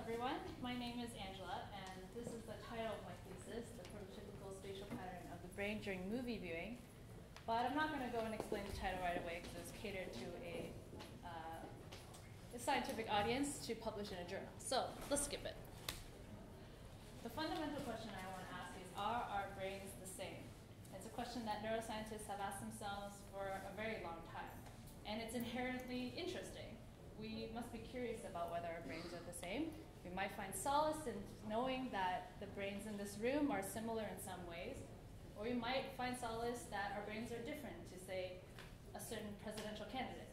everyone. My name is Angela, and this is the title of my thesis, The Prototypical Spatial Pattern of the Brain During Movie Viewing. But I'm not going to go and explain the title right away because it's catered to a scientific audience to publish in a journal. So let's skip it. The fundamental question I want to ask is, are our brains the same? It's a question that neuroscientists have asked themselves for a very long time. And it's inherently interesting. We must be curious about whether our brains are the same. We might find solace in knowing that the brains in this room are similar in some ways, or we might find solace that our brains are different to, say, a certain presidential candidate.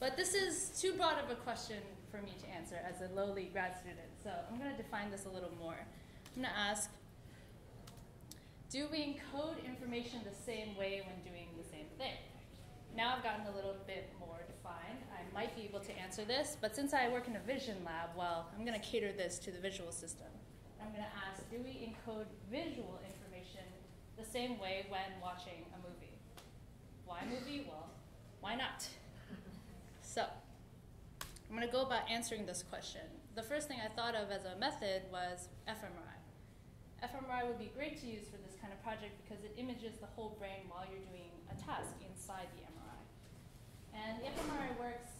But this is too broad of a question for me to answer as a lowly grad student, so I'm going to define this a little more. I'm going to ask, do we encode information the same way when doing the same thing? Now I've gotten a little bit more defined. I might be able to answer this, but since I work in a vision lab, well, I'm going to cater this to the visual system. I'm going to ask, do we encode visual information the same way when watching a movie? Why movie? Well, why not? So I'm going to go about answering this question. The first thing I thought of as a method was fMRI. fMRI would be great to use for this kind of project because it images the whole brain while you're doing a task inside the MRI. And the fMRI works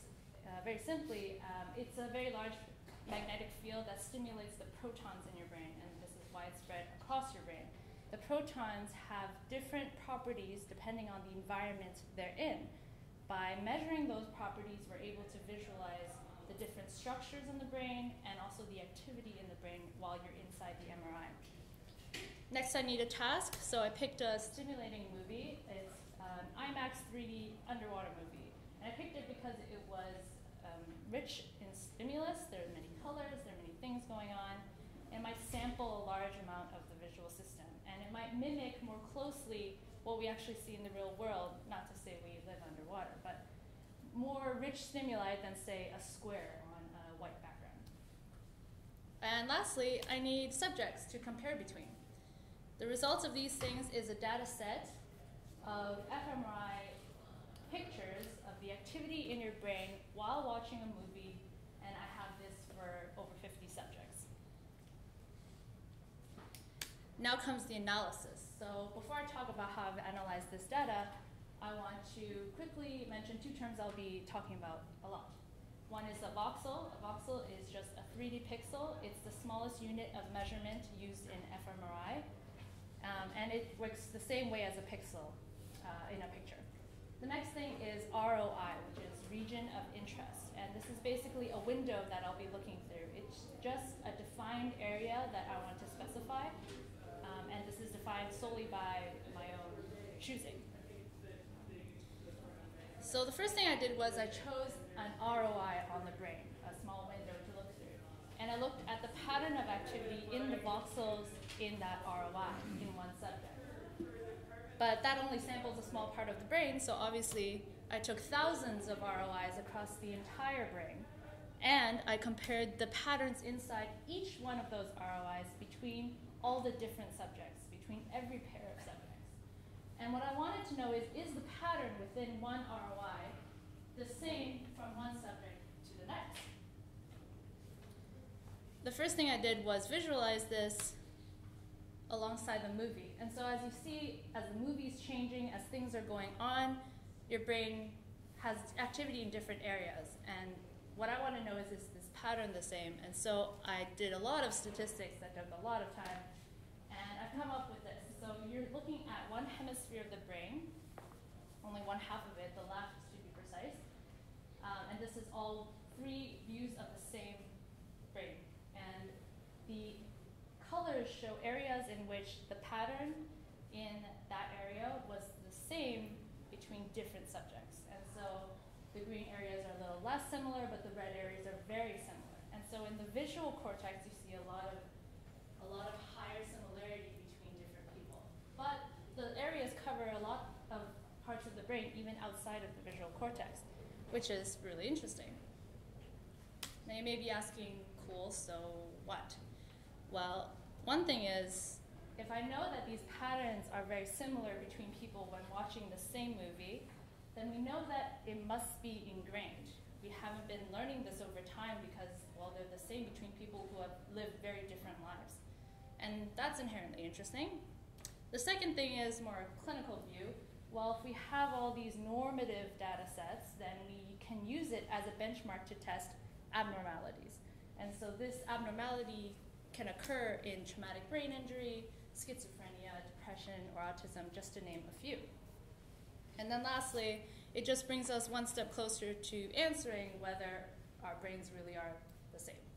very simply. It's a very large magnetic field that stimulates the protons in your brain, and this is widespread across your brain. The protons have different properties depending on the environment they're in. By measuring those properties, we're able to visualize the different structures in the brain and also the activity in the brain while you're inside the MRI. Next, I need a task, so I picked a stimulating movie. It's an IMAX 3D underwater movie. And I picked it because it was rich in stimulus. There are many colors, there are many things going on. And it might sample a large amount of the visual system. And it might mimic more closely what we actually see in the real world, not to say we live underwater, but more rich stimuli than, say, a square on a white background. And lastly, I need subjects to compare between. The results of these things is a data set of fMRI pictures of the activity in your brain while watching a movie, and I have this for over 50 subjects. Now comes the analysis. So before I talk about how I've analyzed this data, I want to quickly mention two terms I'll be talking about a lot. One is a voxel. A voxel is just a 3D pixel. It's the smallest unit of measurement used in fMRI. And it works the same way as a pixel in a picture. The next thing is ROI, which is region of interest. And this is basically a window that I'll be looking through. It's just a defined area that I want to specify. And this is defined solely by my own choosing. So the first thing I did was I chose an ROI on the brain, a small window to look through. And I looked at the pattern of activity in the voxels in that ROI in one subject. But that only samples a small part of the brain, so obviously I took thousands of ROIs across the entire brain, and I compared the patterns inside each one of those ROIs between all the different subjects, between every pair of subjects. And what I wanted to know is the pattern within one ROI the same from one subject to the next? The first thing I did was visualize this alongside the movie. And so as you see, as the movie's changing, as things are going on, your brain has activity in different areas. And what I want to know is this pattern the same? And so I did a lot of statistics that took a lot of time, and I've come up with this. So you're looking at one hemisphere of the brain, only one half of it, the left to be precise. And this is all three views of the same brain. And the colors show areas in which the pattern in that area was the same between different subjects. And so the green areas are a little less similar, but the red areas are very similar. And so in the visual cortex, you see a lot of higher similarity between different people. But the areas cover a lot of parts of the brain, even outside of the visual cortex, which is really interesting. Now you may be asking, cool, so what? Well, one thing is, if I know that these patterns are very similar between people when watching the same movie, then we know that it must be ingrained. We haven't been learning this over time fine because, well, they're the same between people who have lived very different lives. And that's inherently interesting. The second thing is more a clinical view. Well, if we have all these normative data sets, then we can use it as a benchmark to test abnormalities. And so this abnormality can occur in traumatic brain injury, schizophrenia, depression, or autism, just to name a few. And then lastly, it just brings us one step closer to answering whether our brains really are the same.